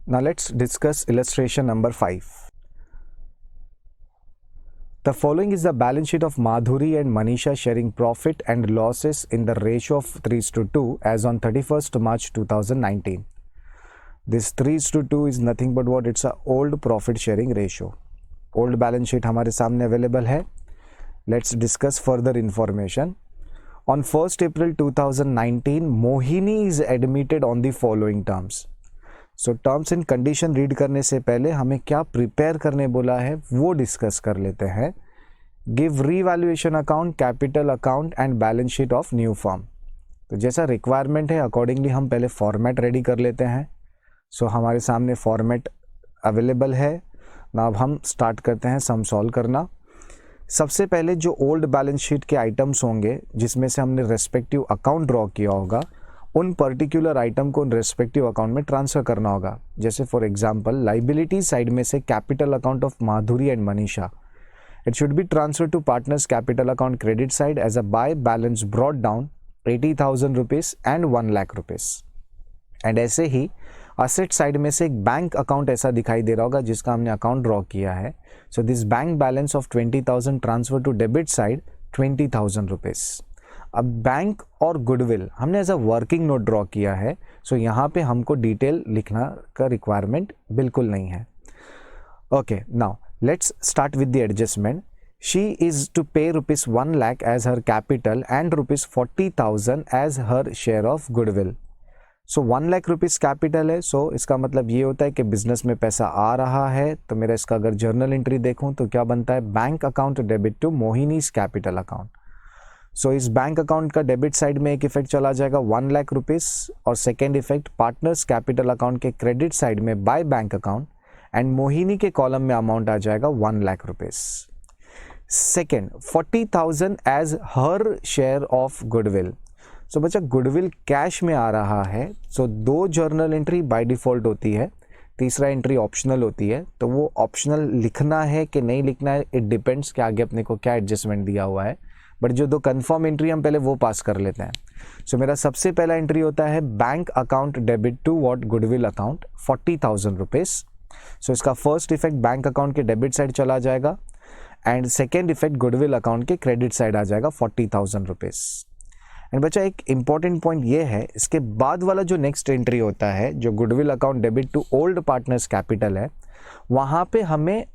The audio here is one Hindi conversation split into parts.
Now let's discuss illustration number 5. The following is the balance sheet of Madhuri and Manisha sharing profit and losses in the ratio of 3:2 as on 31st March 2019. This 3:2 is nothing but what? It's a old profit sharing ratio. Old balance sheet हमारे सामने available है. Let's discuss further information. On 1st April 2019, Mohini is admitted on the following terms. So terms and condition read करने से पहले हमें क्या प्रिपेयर करने बोला है वो डिस्कस कर लेते हैं. Give revaluation account, capital account and balance sheet of new firm. तो जैसा रिक्वायरमेंट है अकॉर्डिंगली हम पहले फॉर्मेट रेडी कर लेते हैं. सो हमारे सामने फॉर्मेट अवेलेबल है ना. अब हम स्टार्ट करते हैं सम सॉल्व करना. सबसे पहले जो ओल्ड बैलेंस शीट के आइटम्स होंगे जिसमें से हमने रेस्पेक्टिव अकाउंट ड्रॉ किया होगा उन पर्टिकुलर आइटम को रेस्पेक्टिव अकाउंट में ट्रांसफर करना होगा. जैसे फॉर एग्जांपल लाइबिलिटी साइड में से capital account of Madhuri and Manisha, it should be transfer to partners capital account credit side as a by balance brought down 80,000 rupees and 1 lakh rupees. And ऐसे ही असेट साइड में से एक बैंक अकाउंट ऐसा दिखाई दे रहा होगा जिसका हमने अकाउंट ड्रॉ किया है. So this bank balance of 20,000 transfer to debit side 20,000 rupees. अब बैंक और गुडविल हमने as a working note draw किया है. सो यहाँ पे हमको डिटेल लिखना का रिक्वायरमेंट बिल्कुल नहीं है. Okay, now let's start with the adjustment. She is to pay rupees 1 lakh as her capital and rupees 40,000 as her share of goodwill. So 1 lakh rupees capital है. सो इसका मतलब ये होता है कि बिजनेस में पैसा आ रहा है. तो मेरा इसका अगर जर्नल एंट्री देखूं तो क्या बनता है? Bank account debit to Mohini's capital account. So इस बैंक अकाउंट का डेबिट साइड में एक इफेक्ट चला जाएगा 1 लाख रुपीज और second effect partners capital account के क्रेडिट साइड में by bank account and Mohini के कॉलम में अमाउंट आ जाएगा 1 lakh rupees. Second 40,000 as her share of goodwill. So बच्चा गुडविल कैश में आ रहा है. So 2 journal entry by default होती है, तीसरा एंट्री ऑप्शनल होती है. तो वो ऑप्शनल लिखना है कि नहीं लिखना है इट डिपेंड्स कि आगे अपने को क्या एडजस्टमेंट दिया हुआ है. बट जो 2 कंफर्म एंट्री हम पहले वो पास कर लेते हैं. सो मेरा सबसे पहला एंट्री होता है bank account debit to what? Goodwill account 40,000 rupees. So इसका फर्स्ट इफेक्ट बैंक अकाउंट के डेबिट साइड चला जाएगा and second effect goodwill account के क्रेडिट साइड आ जाएगा 40,000 रुपीज. एंड बच्चा एक इंपॉर्टेंट पॉइंट ये है, इसके बाद वाला जो नेक्स्ट एंट्री होता है जो goodwill account debit to old partners capital है, वहाँ पे हमें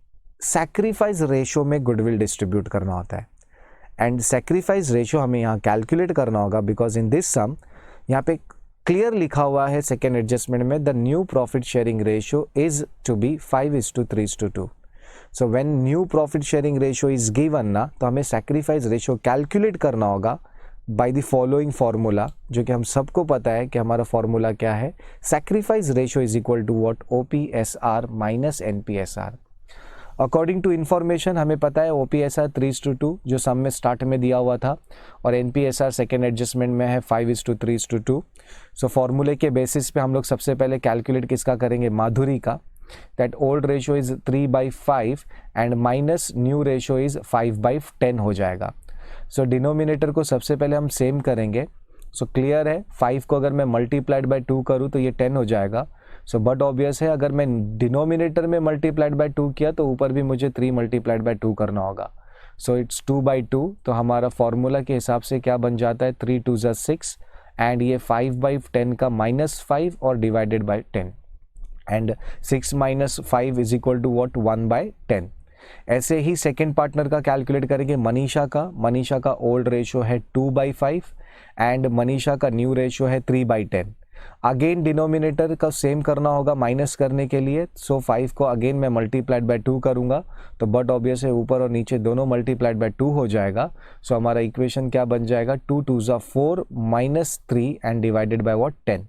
सैक्रिफाइस रेशो में गुडविल डिस्ट्रीब्यूट करना होता है. एंड सैक्रिफाइस रेशियो हमें यहाँ कैलकुलेट करना होगा बिकॉज इन दिस सम यहाँ पे क्लियर लिखा हुआ है सेकेंड एडजस्टमेंट में the new profit sharing ratio is to be 5:3:2. So when new profit sharing ratio is given ना, तो हमें सैक्रिफाइस रेशियो कैलकुलेट करना होगा बाय द फॉलोइंग फार्मूला, जो कि हम सबको पता है कि हमारा फार्मूला क्या है. Sacrifice ratio is equal to what? OPSR minus NPSR. According to information हमें पता है OPSR 3:2 जो सम में स्टार्ट में दिया हुआ था और NPSR सेकेंड एडजस्टमेंट में है 5:3:2. सो फॉर्मूले के बेसिस पे हम लोग सबसे पहले कैलकुलेट किसका करेंगे? माधुरी का. That old ratio is 3/5 and minus new ratio is 5/10 हो जाएगा. सो डिनोमिनेटर को सबसे पहले हम सेम करेंगे. सो क्लियर है 5 को अगर मैं मल्टीप्लाइड बाय 2 करूँ तो ये 10 हो जाएगा. सो बट ऑब्वियस है अगर मैं डिनोमिनेटर में मल्टीप्लाइड बाय 2 किया तो ऊपर भी मुझे 3 मल्टीप्लाइड बाय 2 करना होगा. So it's 2/2. तो हमारा फॉर्मूला के हिसाब से क्या बन जाता है? 3 2 6 एंड ये 5/10 का -5 और divided by 10 and 6 - 5 is equal to what? 1/10. ऐसे ही सेकेंड पार्टनर का कैलकुलेट करेंगे मनीषा का. मनीषा का ओल्ड रेशियो है 2/5 एंड मनीषा का न्यू रेशियो है 3/10. अगेन डिनोमिनेटर का सेम करना होगा माइनस करने के लिए. सो 5 को अगेन मैं मल्टीप्लाइड बाय 2 करूंगा तो बट ऑब्वियस है ऊपर और नीचे दोनों मल्टीप्लाइड बाय 2 हो जाएगा. सो हमारा इक्वेशन क्या बन जाएगा? 2 2 4 -3 and divided by what? 10.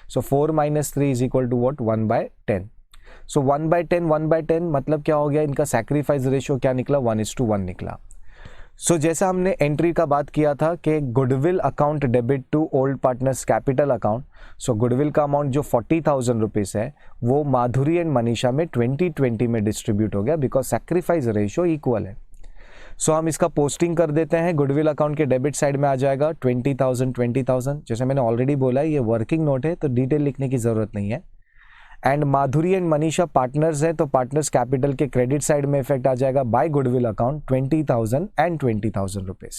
So 4 - 3 is equal to what? 1/10. So 1/10 मतलब क्या हो गया? इनका सैक्रिफाइस रेशियो क्या निकला? 1:1 निकला. सो जैसा हमने एंट्री का बात किया था कि goodwill account debit to old partners capital account. So goodwill का अमाउंट जो 40,000 रुपीज है वो माधुरी एंड मनीषा में 2020 में डिस्ट्रीब्यूट हो गया बिकॉज सैक्रिफाइस रेशियो इक्वल है. सो हम इसका पोस्टिंग कर देते हैं. गुडविल अकाउंट के डेबिट साइड में आ जाएगा 20,000. जैसे मैंने ऑलरेडी बोला है ये वर्किंग नोट है तो डिटेल लिखने की जरूरत नहीं है. And Madhuri and Manisha partners है, तो पार्टनर्स कैपिटल के क्रेडिट साइड में इफेक्ट आ जाएगा by goodwill account 20,000 and 20,000 rupees.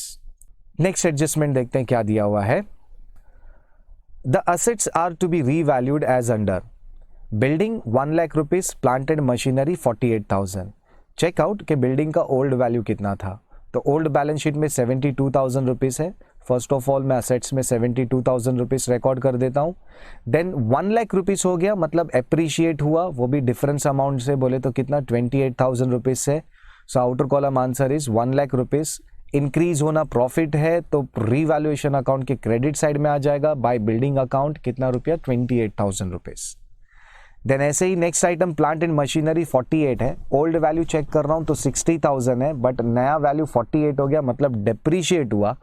Next adjustment देखते हैं क्या दिया हुआ है। The assets are to be revalued as under building 1 lakh rupees, plant and machinery 48,000। Check out के बिल्डिंग का ओल्ड वैल्यू कितना था, तो ओल्ड बैलेंस शीट में 72,000 रुपीज है। फर्स्ट ऑफ ऑल मैं असेट्स में 72,000 रुपीज रिकॉर्ड कर देता हूँ। देन 1 लाख रुपीज हो गया, मतलब एप्रिशिएट हुआ, वो भी डिफरेंस अमाउंट से बोले तो कितना 28,000 रुपीज से। So outer column answer is 1 lakh rupees. Increase होना प्रॉफिट है तो रीवैल्यूएशन अकाउंट के क्रेडिट साइड में आ जाएगा बाय बिल्डिंग अकाउंट, कितना रुपया 28,000 रुपीज। देन ऐसे ही next item plant and machinery 48 है, ओल्ड वैल्यू चेक कर रहा हूँ तो 60,000 है, बट नया वैल्यू 48 हो गया, मतलब डेप्रीशिएट हुआ।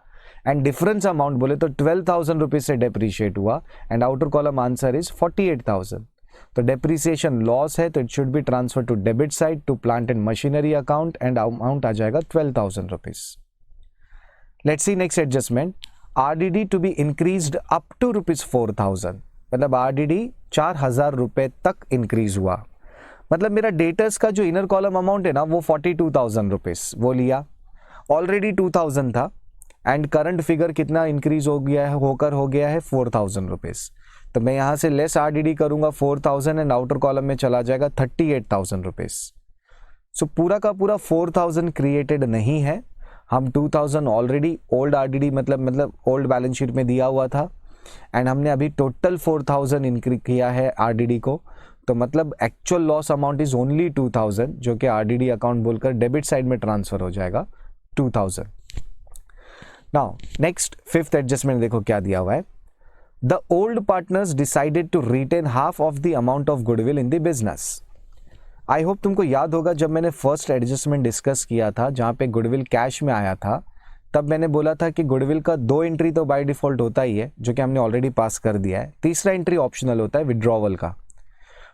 एंड डिफरेंस अमाउंट बोले तो 12,000 रुपीज से डेप्रीशिएट हुआ, and outer column answer is 48,000। तो डेप्रीसिएशन लॉस है तो it should be transfer to debit side to plant and machinery account, and amount आ जाएगा 12,000 rupees. Let's see next adjustment. RDD to be increased up to ₹4,000, मतलब आरडीडी 4,000 रुपए तक इंक्रीज हुआ। मतलब मेरा डेटर्स का जो इनर कॉलम अमाउंट है ना वो 42,000 रुपीज वो लिया, ऑलरेडी 2,000 था, एंड करंट फिगर कितना इंक्रीज हो गया है, होकर हो गया है 4,000 रुपीज। तो मैं यहाँ से लेस आरडीडी करूंगा 4,000 एंड आउटर कॉलम में चला जाएगा 38,000 रुपीज। सो पूरा का पूरा 4,000 क्रिएटेड नहीं है, हम 2,000 ऑलरेडी ओल्ड आरडीडी मतलब ओल्ड बैलेंस शीट में दिया हुआ था, एंड हमने अभी टोटल 4,000 इंक्रीज किया है आरडीडी को, तो मतलब actual loss amount is only 2,000, जो कि आरडीडी अकाउंट बोलकर डेबिट साइड में ट्रांसफर हो जाएगा 2,000। नाउ नेक्स्ट फिफ्थ एडजस्टमेंट देखो क्या दिया हुआ है। The old partners decided to retain half of the amount of goodwill in the business. I hope तुमको याद होगा जब मैंने फर्स्ट एडजस्टमेंट डिस्कस किया था जहां पे गुडविल कैश में आया था, तब मैंने बोला था कि गुडविल का 2 एंट्री तो बाय डिफॉल्ट होता ही है, जो कि हमने ऑलरेडी पास कर दिया है। तीसरा एंट्री ऑप्शनल होता है विड्रॉवल का।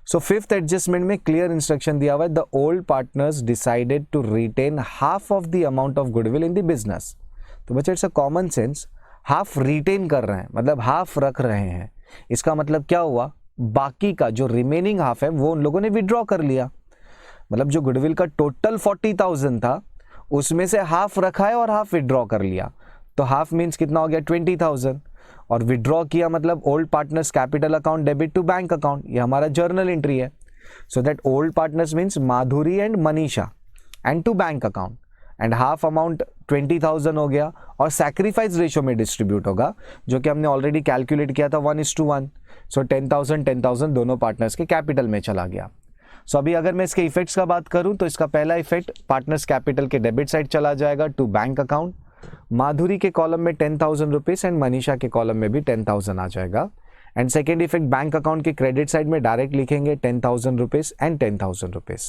सो फिफ्थ एडजस्टमेंट में क्लियर इंस्ट्रक्शन दिया हुआ है, the old partners decided to retain half of the amount of goodwill in the business. तो बच्चे it's a common sense, half retain कर रहे हैं मतलब हाफ रख रहे हैं। इसका मतलब क्या हुआ, बाकी का जो रिमेनिंग हाफ है वो उन लोगों ने विड्रॉ कर लिया। मतलब जो गुडविल का टोटल 40,000 था उसमें से हाफ रखा है और हाफ विड्रॉ कर लिया, तो हाफ मीन्स कितना हो गया 20,000, और विड्रॉ किया मतलब old partners capital account debit to bank account, ये हमारा जर्नल एंट्री है। So that old partners means Madhuri and Manisha and to bank account, and half amount 20,000 हो गया और सैक्रिफाइस रेशियो में डिस्ट्रीब्यूट होगा, जो कि हमने ऑलरेडी कैलकुलेट किया था 1:1। सो 10,000 दोनों पार्टनर्स के कैपिटल में चला गया। सो अभी अगर मैं इसके इफेक्ट्स का बात करूं तो इसका पहला इफेक्ट पार्टनर्स कैपिटल के डेबिट साइड चला जाएगा टू बैंक अकाउंट। माधुरी के कॉलम में 10,000 रुपीज एंड मनीषा के कॉलम में भी 10,000 आ जाएगा। And second effect bank account के क्रेडिट साइड में डायरेक्ट लिखेंगे 10,000 रुपीज एंड 10,000 रुपीज।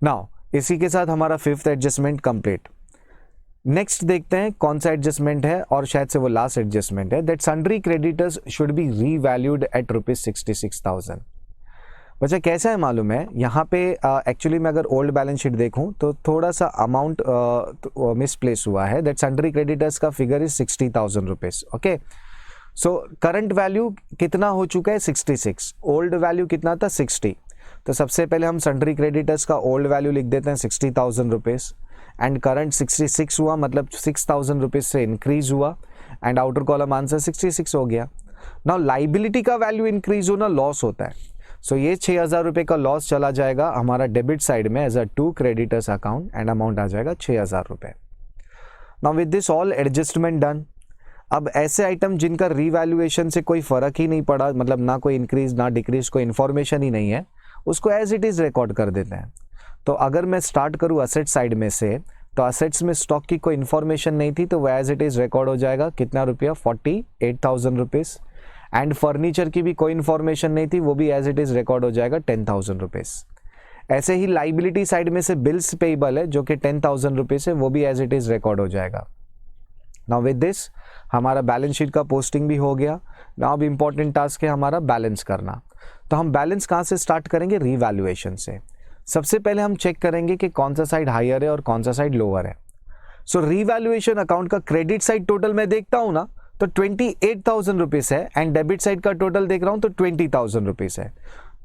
नाउ इसी के साथ हमारा फिफ्थ एडजस्टमेंट कंप्लीट। नेक्स्ट देखते हैं कौन सा एडजस्टमेंट है, और शायद से वो लास्ट एडजस्टमेंट है, that sundry creditors should be revalued at ₹66,000। बच्चा कैसा है मालूम है, यहाँ पे एक्चुअली मैं अगर ओल्ड बैलेंस शीट देखूँ तो थोड़ा सा अमाउंट मिसप्लेस हुआ है। दैट सन्ड्री क्रेडिटर्स का figure is 60,000 rupees. Okay, so current value कितना हो चुका है 66, ओल्ड वैल्यू कितना था 60। तो सबसे पहले हम सन्ड्री क्रेडिटर्स का ओल्ड वैल्यू लिख देते हैं 60,000 रुपीज, एंड करंट 66 हुआ मतलब 6,000 रुपीज से इंक्रीज हुआ, एंड आउटर कॉलम आंसर 66 हो गया। नाउ लाइबिलिटी का वैल्यू इंक्रीज होना लॉस होता है, सो ये 6,000 रुपये का लॉस चला जाएगा हमारा डेबिट साइड में as a to creditors account, and amount आ जाएगा 6,000 रुपये। Now with this all adjustment done. अब ऐसे आइटम जिनका रीवैल्यूएशन से कोई फर्क ही नहीं पड़ा, मतलब ना कोई इंक्रीज ना डिक्रीज, कोई इन्फॉर्मेशन ही नहीं है, उसको एज इट इज रिकॉर्ड कर देते हैं। तो अगर मैं स्टार्ट करूँ असेट साइड में से, तो असेट्स में स्टॉक की कोई इन्फॉर्मेशन नहीं थी, तो वो एज इट इज रिकॉर्ड हो जाएगा कितना रुपया 48,000 रुपीज, एंड फर्नीचर की भी कोई इन्फॉर्मेशन नहीं थी, वो भी एज इट इज रिकॉर्ड हो जाएगा 10,000 रुपीज। ऐसे ही लाइबिलिटी साइड में से बिल्स पेएबल है जो कि 10,000 रुपीज है, वो भी एज इट इज रिकॉर्ड हो जाएगा। नाउ विद दिस हमारा बैलेंस शीट का पोस्टिंग भी हो गया। नाउ अब इंपॉर्टेंट टास्क है हमारा बैलेंस करना। तो हम बैलेंस कहाँ से स्टार्ट करेंगे, रीवैल्यूएशन से। सबसे पहले हम चेक करेंगे कि कौन सा साइड हायर है और कौन सा साइड लोअर है। सो रीवैल्यूएशन अकाउंट का क्रेडिट साइड टोटल मैं देखता हूं ना, तो 28,000 रुपीज़ है, एंड डेबिट साइड का टोटल देख रहा हूँ तो 20,000 रुपीज़ है।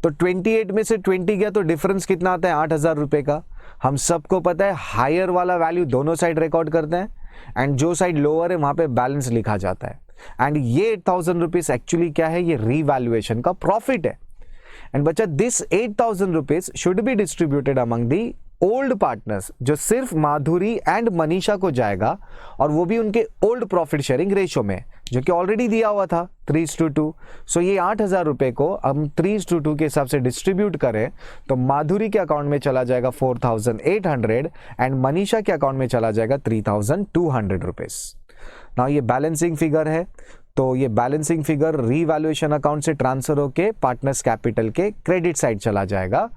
तो 28 में से 20 गया तो डिफरेंस कितना आता है, 8,000 रुपये का। हम सबको पता है हायर वाला वैल्यू दोनों साइड रिकॉर्ड करते हैं, एंड जो साइड लोअर है वहाँ पे बैलेंस लिखा जाता है। एंड ये 8,000 रुपीज़ एक्चुअली क्या है, ये रीवैल्यूएशन का प्रॉफिट है। एंड बच्चा this 8,000 rupees should be distributed among the old partners, जो सिर्फ माधुरी एंड मनीषा को जाएगा, और वो भी उनके ओल्ड प्रॉफिट शेयरिंग रेशो में, जो कि ऑलरेडी दिया हुआ था 3:2। सो ये 8,000 रुपये को हम 3:2 के हिसाब से डिस्ट्रीब्यूट करें तो माधुरी के अकाउंट में चला जाएगा 4,800 एंड मनीषा के अकाउंट में चला जाएगा 3,200 रुपीज़। ना ये बैलेंसिंग फिगर है, तो ये बैलेंसिंग फिगर रीवैल्यूएशन अकाउंट से ट्रांसफर होके पार्टनर्स कैपिटल के क्रेडिट साइड चला जाएगा,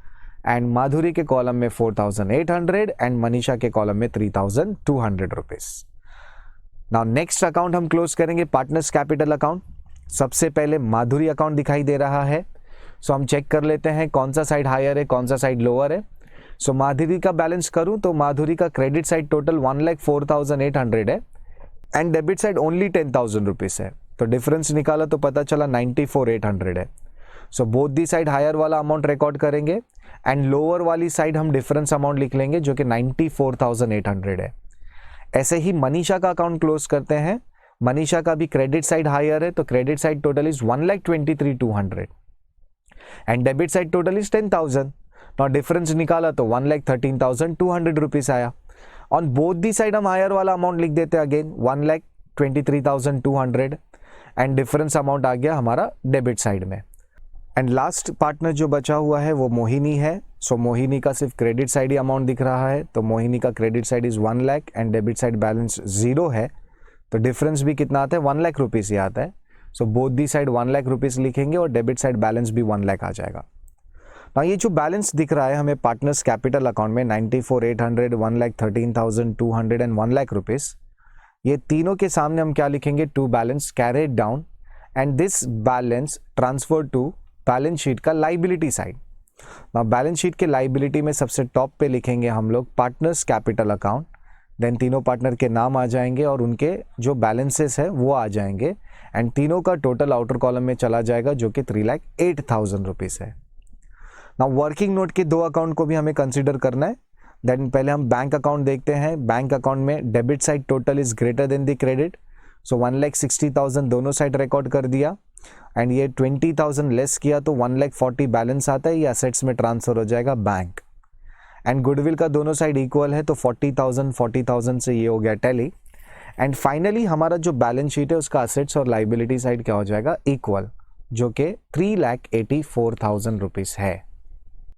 एंड माधुरी के कॉलम में 4,800 एंड मनीषा के कॉलम में 3,200 रुपीज़। नाउ नेक्स्ट अकाउंट हम क्लोज करेंगे पार्टनर्स कैपिटल अकाउंट। सबसे पहले माधुरी अकाउंट दिखाई दे रहा है, सो हम चेक कर लेते हैं कौन सा साइड हायर है, कौन सा साइड लोअर है। सो माधुरी का बैलेंस करूं तो माधुरी का क्रेडिट साइड टोटल 1,04,800 है, and debit side only 10,000 rupees है। तो डिफरेंस निकाला तो पता चला 94,800 है। So both the side higher वाला अमाउंट रिकॉर्ड करेंगे, एंड लोअर वाली साइड हम डिफरेंस अमाउंट लिख लेंगे जो कि 94,800 है। ऐसे ही मनीषा का अकाउंट क्लोज करते हैं। मनीषा का भी क्रेडिट साइड हायर है, तो credit side total is 1,23,200 and debit side total is 10,000। और डिफरेंस निकाला तो 1,13,200 रुपीज़ आया। ऑन बोथ दी साइड हम हायर वाला अमाउंट लिख देते हैं अगेन 1,23,200 एंड डिफरेंस अमाउंट आ गया हमारा डेबिट साइड में। एंड लास्ट पार्टनर जो बचा हुआ है वो मोहिनी है। सो मोहिनी का सिर्फ क्रेडिट साइड ही अमाउंट दिख रहा है, तो मोहिनी का credit side is 1 lakh and debit side balance 0 है, तो डिफरेंस भी कितना आता है, 1 लाख रुपीज़ ही आता है। So both the side 1 lakh rupees लिखेंगे और डेबिट साइड बैलेंस भी 1 लाख आ जाएगा। ना ये जो बैलेंस दिख रहा है हमें पार्टनर्स कैपिटल अकाउंट में 94,800, 1,13,200 एंड 1 लाख रुपीज़, ये तीनों के सामने हम क्या लिखेंगे, to balance carried down and this balance transfer to balance sheet का लाइबिलिटी साइड। ना बैलेंस शीट के लाइबिलिटी में सबसे टॉप पे लिखेंगे हम लोग पार्टनर्स कैपिटल अकाउंट, देन तीनों पार्टनर के नाम आ जाएंगे और उनके जो बैलेंसेस है वो आ जाएंगे, एंड तीनों का टोटल आउटर कॉलम में चला जाएगा जो कि 3,08,000 रुपीज़ है। ना वर्किंग नोट के 2 अकाउंट को भी हमें कंसिडर करना है। देन पहले हम बैंक अकाउंट देखते हैं। बैंक अकाउंट में debit side total is greater than the credit, so 1,60,000 दोनों साइड रिकॉर्ड कर दिया, एंड ये 20,000 लेस किया तो 1,40,000 बैलेंस आता है, ये असेट्स में ट्रांसफर हो जाएगा बैंक। एंड गुडविल का दोनों साइड इक्वल है, तो 40,000 से ये हो गया टैली। एंड फाइनली हमारा जो बैलेंस शीट है उसका असेट्स और लाइबिलिटी साइड क्या हो जाएगा, इक्वल, जो कि 3,84,000 रुपीज़ है।